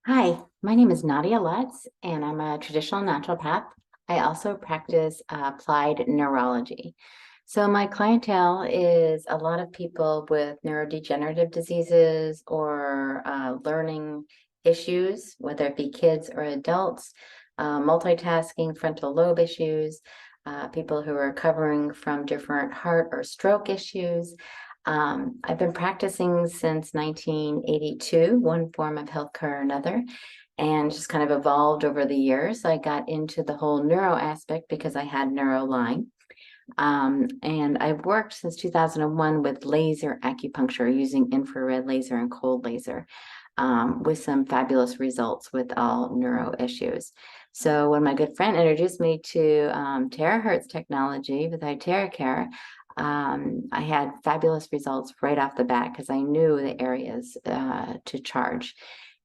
Hi, my name is Nadia Lutz, and I'm a traditional naturopath. I also practice applied neurology. So my clientele is a lot of people with neurodegenerative diseases or learning issues, whether it be kids or adults, multitasking, frontal lobe issues, people who are recovering from different heart or stroke issues. I've been practicing since 1982, one form of healthcare or another, and just kind of evolved over the years. I got into the whole neuro aspect because I had neuro line. And I've worked since 2001 with laser acupuncture using infrared laser and cold laser, with some fabulous results with all neuro issues. So when my good friend introduced me to terahertz technology with iTeracare, I had fabulous results right off the bat because I knew the areas to charge.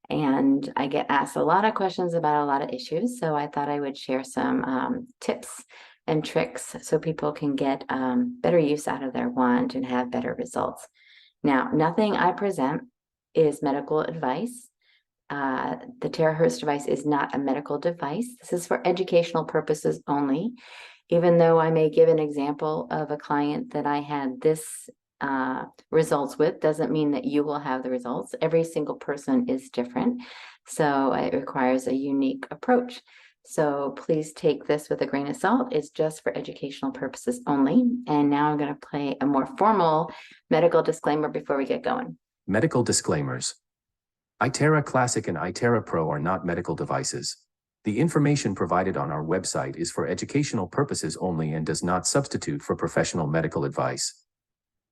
And I get asked a lot of questions about a lot of issues. So I thought I would share some tips and tricks so people can get better use out of their wand and have better results. Now, nothing I present is medical advice. The terahertz device is not a medical device. This is for educational purposes only. Even though I may give an example of a client that I had this results with, doesn't mean that you will have the results. Every single person is different. So it requires a unique approach. So please take this with a grain of salt. It's just for educational purposes only. And now I'm going to play a more formal medical disclaimer before we get going. Medical disclaimers. iTera Classic and iTera Pro are not medical devices. The information provided on our website is for educational purposes only and does not substitute for professional medical advice.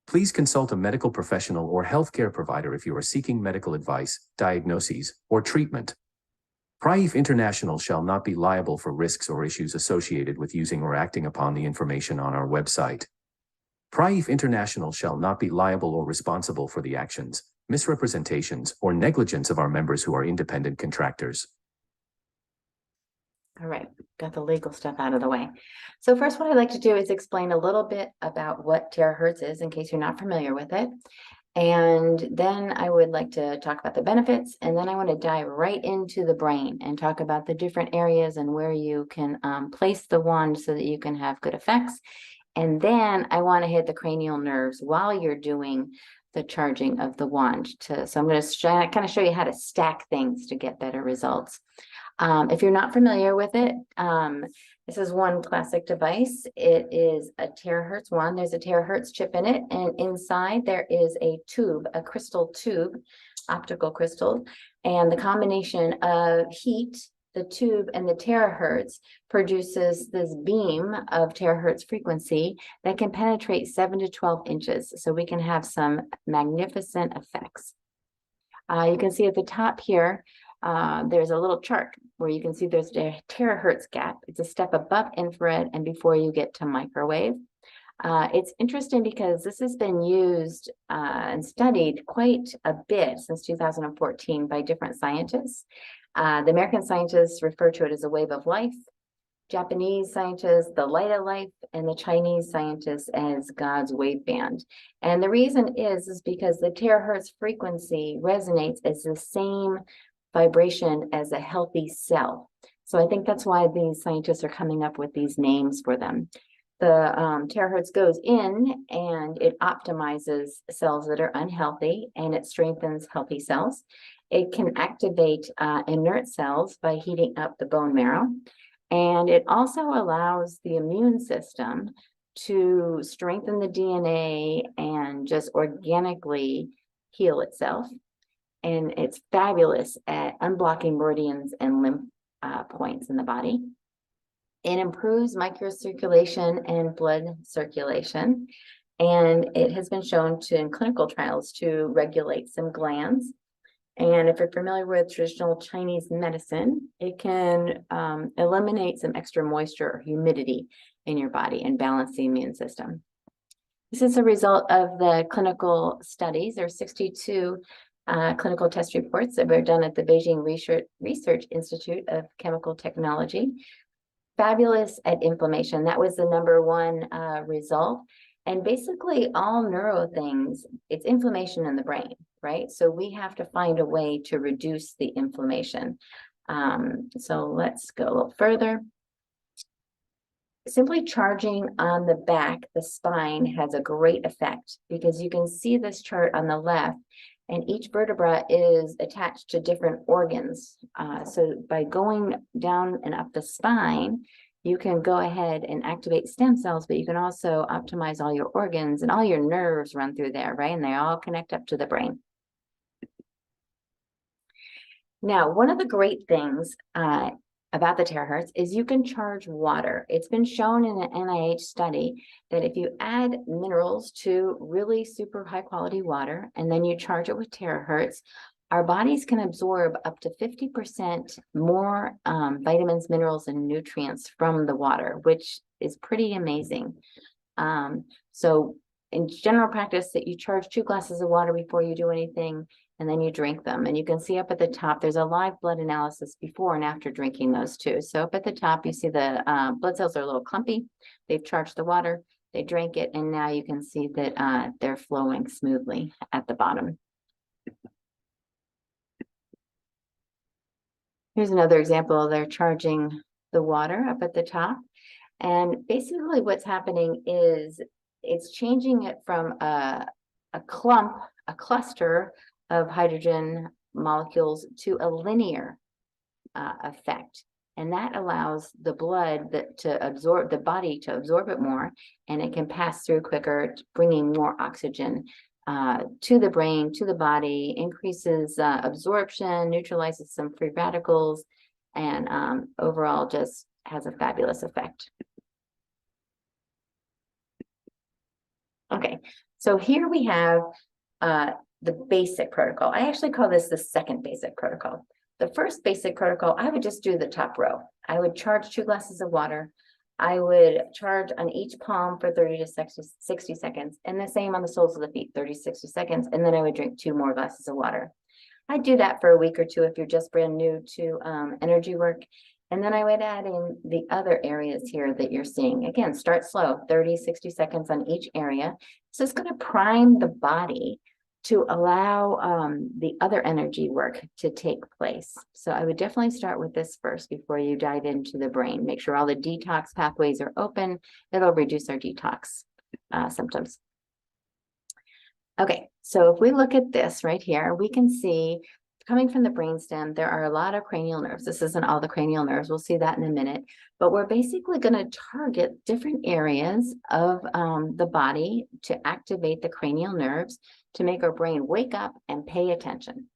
Please consult a medical professional or healthcare provider if you are seeking medical advice, diagnoses, or treatment. Praif International shall not be liable for risks or issues associated with using or acting upon the information on our website. Praif International shall not be liable or responsible for the actions, misrepresentations, or negligence of our members who are independent contractors. All right, got the legal stuff out of the way. So first, what I'd like to do is explain a little bit about what terahertz is in case you're not familiar with it. And then I would like to talk about the benefits, and then I want to dive right into the brain and talk about the different areas and where you can place the wand so that you can have good effects. And then I want to hit the cranial nerves while you're doing the charging of the wand. So I'm going to kind of show you how to stack things to get better results. If you're not familiar with it, this is one classic device. It is a terahertz wand. There's a terahertz chip in it, and inside there is a tube, a crystal tube, optical crystal, and the combination of heat, the tube, and the terahertz produces this beam of terahertz frequency that can penetrate 7 to 12 inches. So we can have some magnificent effects. You can see at the top here, there's a little chart where you can see there's a terahertz gap. It's a step above infrared and before you get to microwave. It's interesting because this has been used and studied quite a bit since 2014 by different scientists. The American scientists refer to it as a wave of life, Japanese scientists, the light of life, and the Chinese scientists as God's waveband. And the reason is because the terahertz frequency resonates as the same vibration as a healthy cell. So I think that's why these scientists are coming up with these names for them. The terahertz goes in and it optimizes cells that are unhealthy and it strengthens healthy cells. It can activate inert cells by heating up the bone marrow. And it also allows the immune system to strengthen the DNA and just organically heal itself. And it's fabulous at unblocking meridians and lymph points in the body. It improves microcirculation and blood circulation. And it has been shown to, in clinical trials, to regulate some glands. And if you're familiar with traditional Chinese medicine, it can eliminate some extra moisture or humidity in your body and balance the immune system. This is a result of the clinical studies. There are 62 clinical test reports that were done at the Beijing Research Institute of Chemical Technology. Fabulous at inflammation. That was the #1 result. And basically all neuro things, it's inflammation in the brain, right? So we have to find a way to reduce the inflammation. So let's go a little further. Simply charging on the back, the spine, has a great effect because you can see this chart on the left, and each vertebra is attached to different organs. So by going down and up the spine, you can go ahead and activate stem cells, but you can also optimize all your organs, and all your nerves run through there, right? And they all connect up to the brain. Now, one of the great things about the terahertz is you can charge water. It's been shown in an NIH study that if you add minerals to really super high quality water and then you charge it with terahertz, our bodies can absorb up to 50% more vitamins, minerals, and nutrients from the water, which is pretty amazing. So in general practice, that you charge 2 glasses of water before you do anything, and then you drink them. And you can see up at the top, there's a live blood analysis before and after drinking those 2. So up at the top, you see the blood cells are a little clumpy. They've charged the water, they drank it, and now you can see that they're flowing smoothly at the bottom. Here's another example. They're charging the water up at the top. And basically what's happening is it's changing it from a cluster of hydrogen molecules to a linear effect. And that allows the blood to absorb, the body to absorb it more, and it can pass through quicker, bringing more oxygen to the brain, to the body, increases absorption, neutralizes some free radicals, and overall just has a fabulous effect. Okay, so here we have the basic protocol. I actually call this the second basic protocol. The first basic protocol, I would just do the top row. I would charge 2 glasses of water. I would charge on each palm for 30 to 60 seconds, and the same on the soles of the feet, 30 to 60 seconds, and then I would drink 2 more glasses of water. I'd do that for a week or 2 if you're just brand new to energy work. And then I would add in the other areas here that you're seeing. Again, start slow, 30, 60 seconds on each area. So it's going to prime the body to allow the other energy work to take place. So I would definitely start with this first before you dive into the brain. Make sure all the detox pathways are open. It'll reduce our detox symptoms. Okay, so if we look at this right here, we can see coming from the brainstem, there are a lot of cranial nerves. This isn't all the cranial nerves. We'll see that in a minute. But we're basically going to target different areas of the body to activate the cranial nerves to make our brain wake up and pay attention.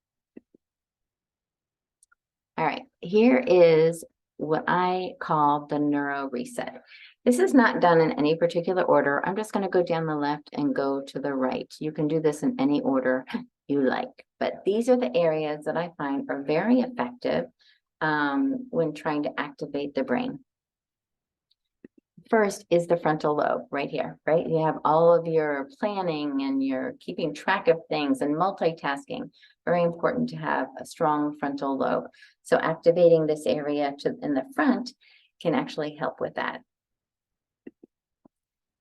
All right, here is what I call the Neuro Reset. This is not done in any particular order. I'm just going to go down the left and go to the right. You can do this in any order you like, but these are the areas that I find are very effective when trying to activate the brain. First is the frontal lobe right here, right? You have all of your planning and you're keeping track of things and multitasking. Very important to have a strong frontal lobe. So activating this area in the front can actually help with that.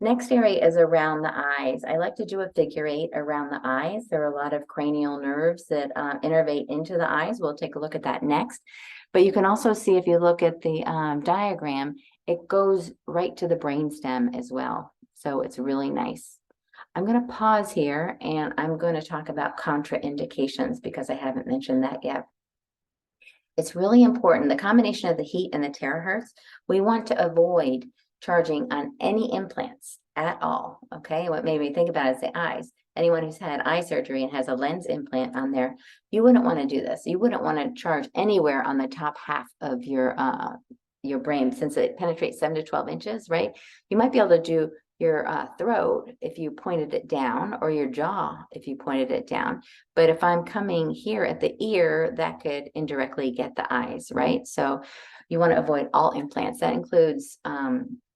Next area is around the eyes. I like to do a figure 8 around the eyes. There are a lot of cranial nerves that innervate into the eyes. We'll take a look at that next. But you can also see, if you look at the diagram, it goes right to the brainstem as well. So it's really nice. I'm going to pause here and I'm going to talk about contraindications because I haven't mentioned that yet. It's really important. The combination of the heat and the terahertz, we want to avoid charging on any implants at all. Okay, what made me think about it is the eyes. Anyone who's had eye surgery and has a lens implant on there, you wouldn't want to do this. You wouldn't want to charge anywhere on the top half of your brain, since it penetrates 7 to 12 inches, right? You might be able to do your throat if you pointed it down, or your jaw if you pointed it down. But if I'm coming here at the ear, that could indirectly get the eyes, right? So you want to avoid all implants. That includes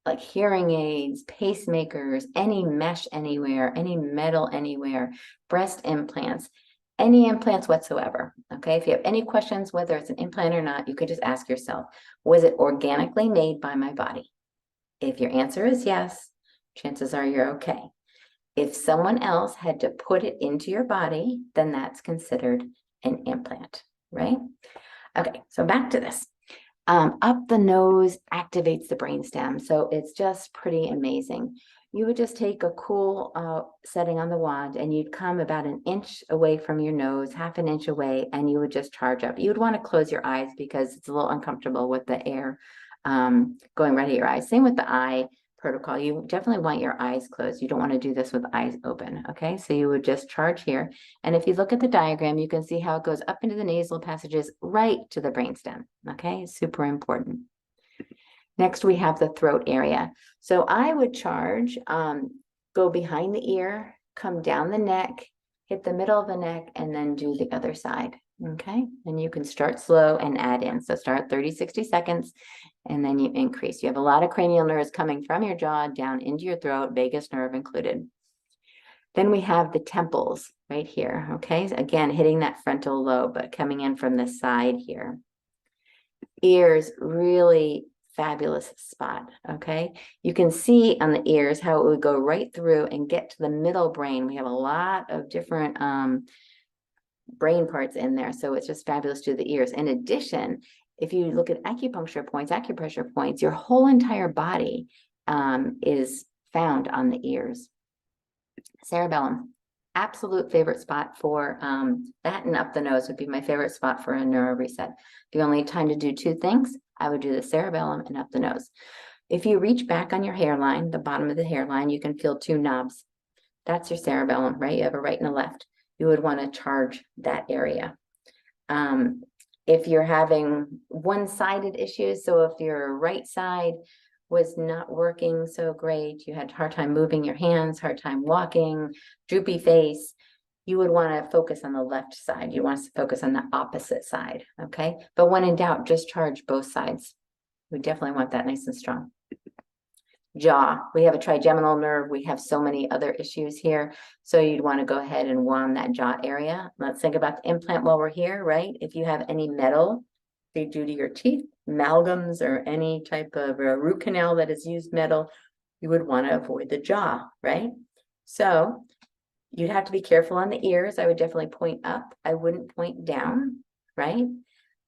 like hearing aids, pacemakers, any mesh anywhere, any metal anywhere, breast implants, any implants whatsoever. Okay, if you have any questions, whether it's an implant or not, you could just ask yourself, was it organically made by my body? If your answer is yes, chances are you're okay. If someone else had to put it into your body, then that's considered an implant, right? Okay, so back to this. Up the nose activates the brainstem, so it's just pretty amazing. You would just take a cool setting on the wand and you'd come about an inch away from your nose, half an inch away, and you would just charge up. You would want to close your eyes because it's a little uncomfortable with the air going right at your eyes. Same with the eye protocol. You definitely want your eyes closed. You don't want to do this with eyes open, okay? So you would just charge here. And if you look at the diagram, you can see how it goes up into the nasal passages right to the brainstem, okay? Super important. Next, we have the throat area. So I would charge, go behind the ear, come down the neck, hit the middle of the neck, and then do the other side, okay? And you can start slow and add in. So start 30, 60 seconds, and then you increase. You have a lot of cranial nerves coming from your jaw down into your throat, vagus nerve included. Then we have the temples right here, okay? Again, hitting that frontal lobe, but coming in from the side here. Ears, really fabulous spot, okay? You can see on the ears how it would go right through and get to the middle brain. We have a lot of different brain parts in there, so it's just fabulous to the ears. In addition, if you look at acupuncture points, acupressure points, your whole entire body is found on the ears. Cerebellum, absolute favorite spot for that, and up the nose would be my favorite spot for a neuro reset. If you only had time to do two things, I would do the cerebellum and up the nose. If you reach back on your hairline, the bottom of the hairline, you can feel two knobs. That's your cerebellum, right? You have a right and a left. You would want to charge that area. If you're having one-sided issues, so if your right side was not working so great, you had a hard time moving your hands, hard time walking, droopy face, you would want to focus on the left side. You want to focus on the opposite side, okay? But when in doubt, just charge both sides. We definitely want that nice and strong. Jaw, we have a trigeminal nerve. We have so many other issues here. So you'd want to go ahead and warm that jaw area. Let's think about the implant while we're here, right? If you have any metal they do to your teeth, amalgams, or any type of root canal that has used metal, you would want to avoid the jaw, right? So you'd have to be careful on the ears. I would definitely point up. I wouldn't point down, right?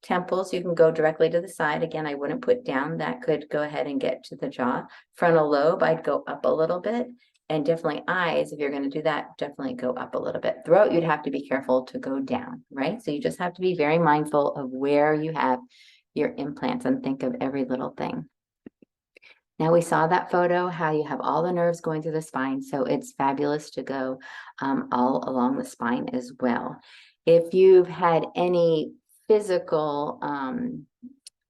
Temples, you can go directly to the side. Again, I wouldn't put down. That could go ahead and get to the jaw. Frontal lobe, I'd go up a little bit. And definitely eyes, if you're going to do that, definitely go up a little bit. Throat, you'd have to be careful to go down, right? So you just have to be very mindful of where you have your implants and think of every little thing. Now we saw that photo, how you have all the nerves going through the spine. So it's fabulous to go all along the spine as well. If you've had any physical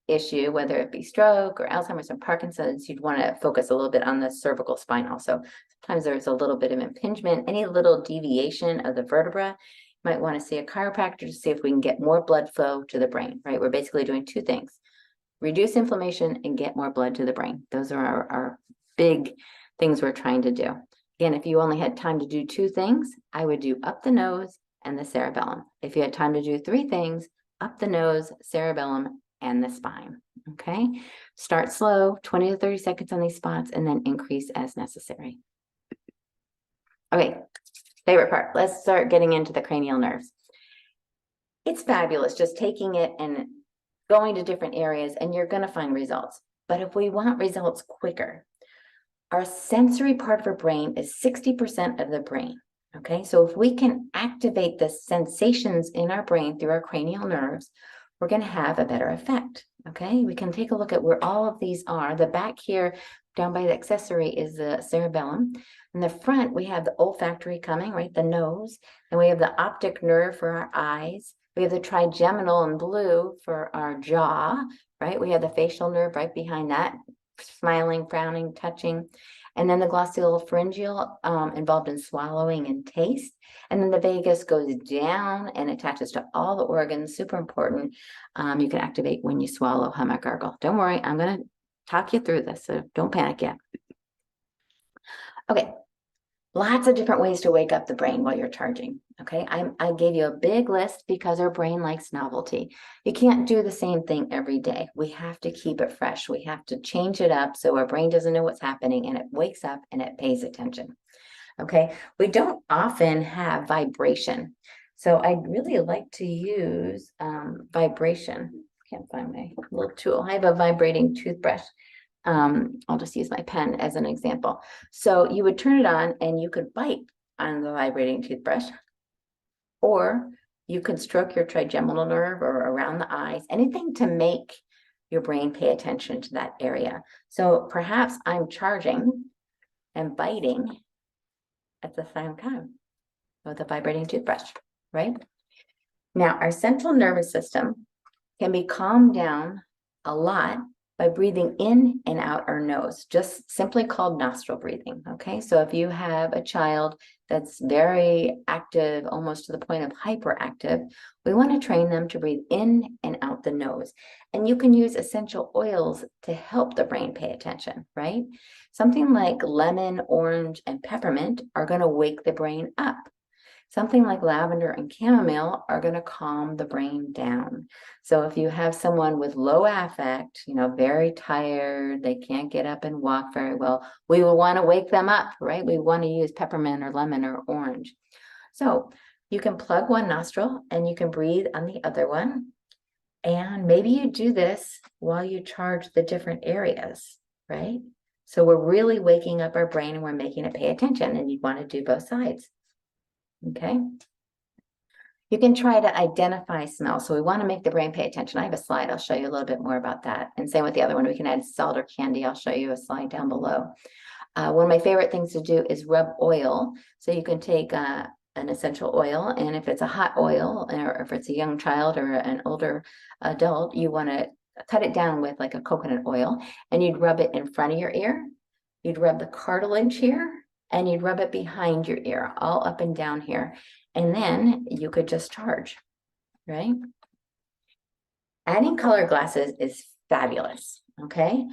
issue, whether it be stroke or Alzheimer's or Parkinson's, you'd want to focus a little bit on the cervical spine also. Sometimes there's a little bit of impingement, any little deviation of the vertebra. You might want to see a chiropractor to see if we can get more blood flow to the brain, right? We're basically doing two things: reduce inflammation and get more blood to the brain. Those are our big things we're trying to do. Again, if you only had time to do two things, I would do up the nose and the cerebellum. If you had time to do three things, up the nose, cerebellum, and the spine, okay? Start slow, 20 to 30 seconds on these spots, and then increase as necessary. Okay, favorite part. Let's start getting into the cranial nerves. It's fabulous just taking it and going to different areas, and you're gonna find results. But if we want results quicker, our sensory part of our brain is 60% of the brain, okay? So if we can activate the sensations in our brain through our cranial nerves, we're going to have a better effect, okay? We can take a look at where all of these are. The back here, down by the accessory, is the cerebellum. In the front, we have the olfactory coming, right, the nose. And we have the optic nerve for our eyes. We have the trigeminal in blue for our jaw, right? We have the facial nerve right behind that, smiling, frowning, touching. And then the glossopharyngeal involved in swallowing and taste. And then the vagus goes down and attaches to all the organs, super important. You can activate when you swallow, hum, or gargle. Don't worry, I'm going to talk you through this, so don't panic yet. Okay, lots of different ways to wake up the brain while you're charging. Okay, I gave you a big list because our brain likes novelty. You can't do the same thing every day. We have to keep it fresh. We have to change it up so our brain doesn't know what's happening and it wakes up and it pays attention. Okay, we don't often have vibration. So I'd really like to use vibration. Can't find my little tool. I have a vibrating toothbrush. I'll just use my pen as an example. So you would turn it on and you could bite on the vibrating toothbrush, or you could stroke your trigeminal nerve or around the eyes, anything to make your brain pay attention to that area. So perhaps I'm charging and biting at the same time with a vibrating toothbrush, right? Now, our central nervous system can be calmed down a lot by breathing in and out our nose, just simply called nostril breathing, okay? So if you have a child that's very active, almost to the point of hyperactive, we want to train them to breathe in and out the nose. And you can use essential oils to help the brain pay attention, right? Something like lemon, orange, and peppermint are going to wake the brain up. Something like lavender and chamomile are going to calm the brain down. So if you have someone with low affect, very tired, they can't get up and walk very well, we will want to wake them up, right? We want to use peppermint or lemon or orange. So you can plug one nostril and you can breathe on the other one. And maybe you do this while you charge the different areas, right? So we're really waking up our brain and we're making it pay attention, and you want to do both sides. Okay. You can try to identify smell. So we want to make the brain pay attention. I have a slide. I'll show you a little bit more about that. And same with the other one. We can add salt or candy. I'll show you a slide down below. One of my favorite things to do is rub oil. So you can take an essential oil, and if it's a hot oil, or if it's a young child or an older adult, you want to cut it down with like a coconut oil, and you'd rub it in front of your ear. You'd rub the cartilage here, and you'd rub it behind your ear, all up and down here. And then you could just charge, right? Adding color glasses is fabulous, okay?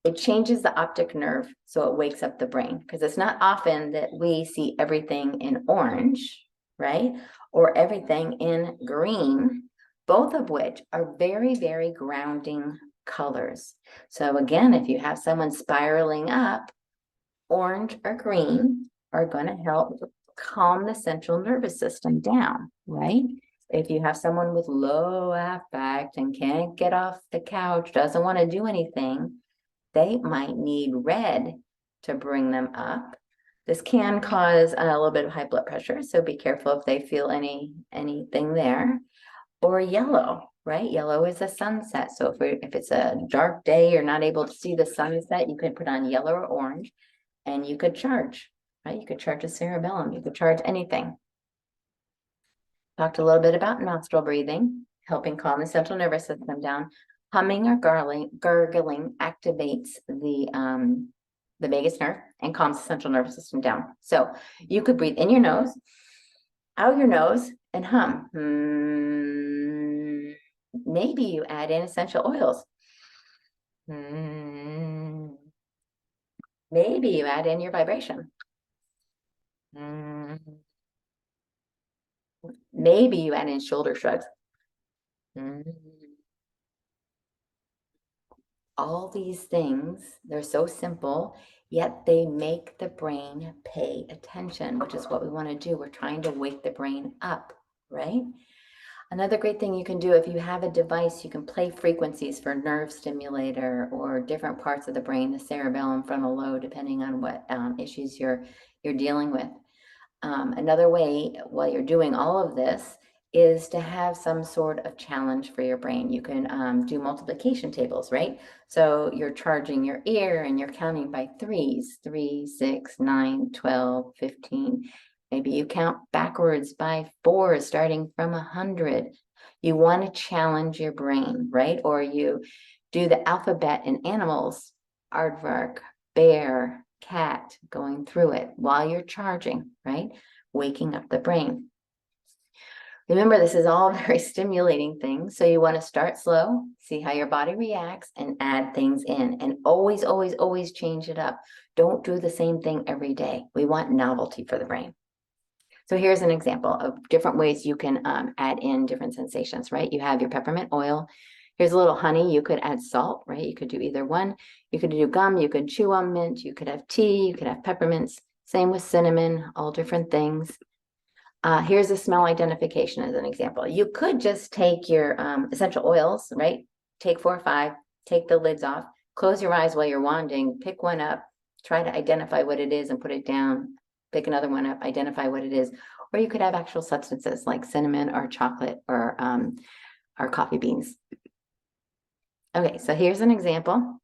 It changes the optic nerve, so it wakes up the brain, because it's not often that we see everything in orange, right? Or everything in green, both of which are very, very grounding colors. So again, if you have someone spiraling up, orange or green are going to help calm the central nervous system down, right? If you have someone with low affect and can't get off the couch, doesn't want to do anything, they might need red to bring them up. This can cause a little bit of high blood pressure, so be careful if they feel anything there. Or yellow, right? Yellow is a sunset. So if it's a dark day, you're not able to see the sunset, you can put on yellow or orange, and you could charge, right? You could charge a cerebellum, you could charge anything. Talked a little bit about nostril breathing, helping calm the central nervous system down. Humming or gargling activates the vagus nerve and calms the central nervous system down. So you could breathe in your nose, out your nose, and hum. Maybe you add in essential oils. Maybe you add in your vibration. Maybe you add in shoulder shrugs. All these things, they're so simple, yet they make the brain pay attention, which is what we want to do. We're trying to wake the brain up, right? Another great thing you can do, if you have a device, you can play frequencies for nerve stimulator or different parts of the brain, the cerebellum, frontal lobe, depending on what issues you're dealing with. Another way, while you're doing all of this, is to have some sort of challenge for your brain. You can do multiplication tables, right? So you're charging your ear and you're counting by threes, 3, 6, 9, 12, 15. Maybe you count backwards by 4, starting from 100. You want to challenge your brain, right? Or you do the alphabet in animals, aardvark, bear, cat, going through it while you're charging, right? Waking up the brain. Remember, this is all very stimulating things. So you want to start slow, see how your body reacts, and add things in. And always, always, always change it up. Don't do the same thing every day. We want novelty for the brain. So here's an example of different ways you can add in different sensations, right? You have your peppermint oil. Here's a little honey. You could add salt, right? You could do either one. You could do gum. You could chew on mint. You could have tea. You could have peppermints. Same with cinnamon, all different things. Here's a smell identification as an example. You could just take your essential oils, right? Take 4 or 5, take the lids off, close your eyes while you're wanding, pick one up, try to identify what it is and put it down, pick another one up, identify what it is. Or you could have actual substances like cinnamon or chocolate or coffee beans. Okay, so here's an example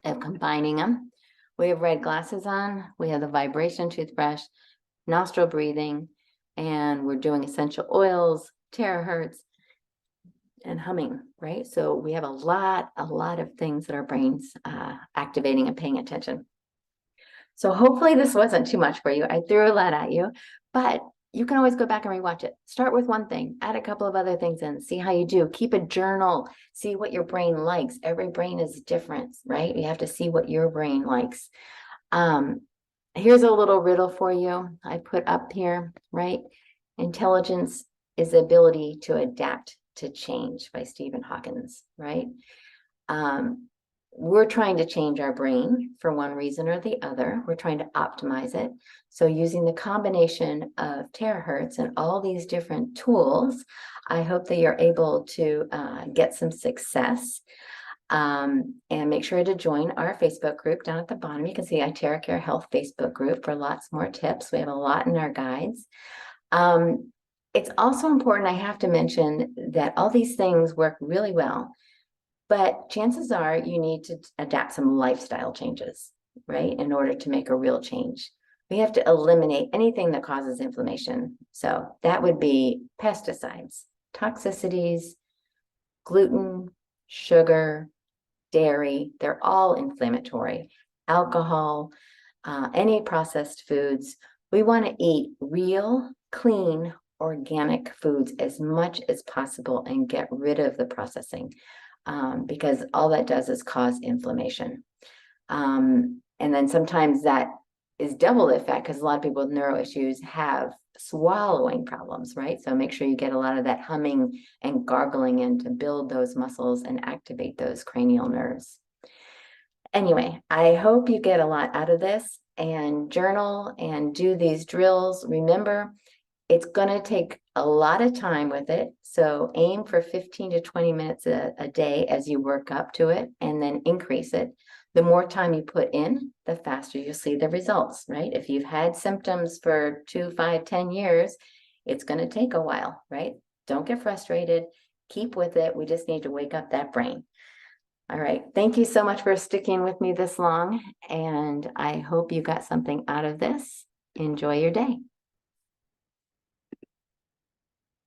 of combining them. We have red glasses on, we have the vibration toothbrush, nostril breathing, and we're doing essential oils, terahertz, and humming, right? So we have a lot of things that our brains activating and paying attention. So hopefully this wasn't too much for you. I threw a lot at you, but you can always go back and rewatch it. Start with one thing, add a couple of other things in, see how you do. Keep a journal, see what your brain likes. Every brain is different, right? You have to see what your brain likes. Here's a little riddle for you. I put up here, right? Intelligence is the ability to adapt to change by Stephen Hawkins, right? We're trying to change our brain for one reason or the other. We're trying to optimize it. So using the combination of terahertz and all these different tools, I hope that you're able to get some success. And make sure to join our Facebook group down at the bottom. You can see iTeracare Health Facebook group for lots more tips. We have a lot in our guides. It's also important, I have to mention that all these things work really well, but chances are you need to adapt some lifestyle changes, right? In order to make a real change. We have to eliminate anything that causes inflammation. So that would be pesticides, toxicities, gluten, sugar, dairy, they're all inflammatory, alcohol, any processed foods. We want to eat real, clean, organic foods as much as possible and get rid of the processing because all that does is cause inflammation. And then sometimes that is double the effect because a lot of people with neuro issues have swallowing problems, right? So make sure you get a lot of that humming and gargling in to build those muscles and activate those cranial nerves. Anyway, I hope you get a lot out of this and journal and do these drills. Remember, it's going to take a lot of time with it. So aim for 15 to 20 minutes a day as you work up to it and then increase it. The more time you put in, the faster you'll see the results, right? If you've had symptoms for 2, 5, 10 years, it's going to take a while, right? Don't get frustrated. Keep with it. We just need to wake up that brain. All right. Thank you so much for sticking with me this long. And I hope you got something out of this. Enjoy your day.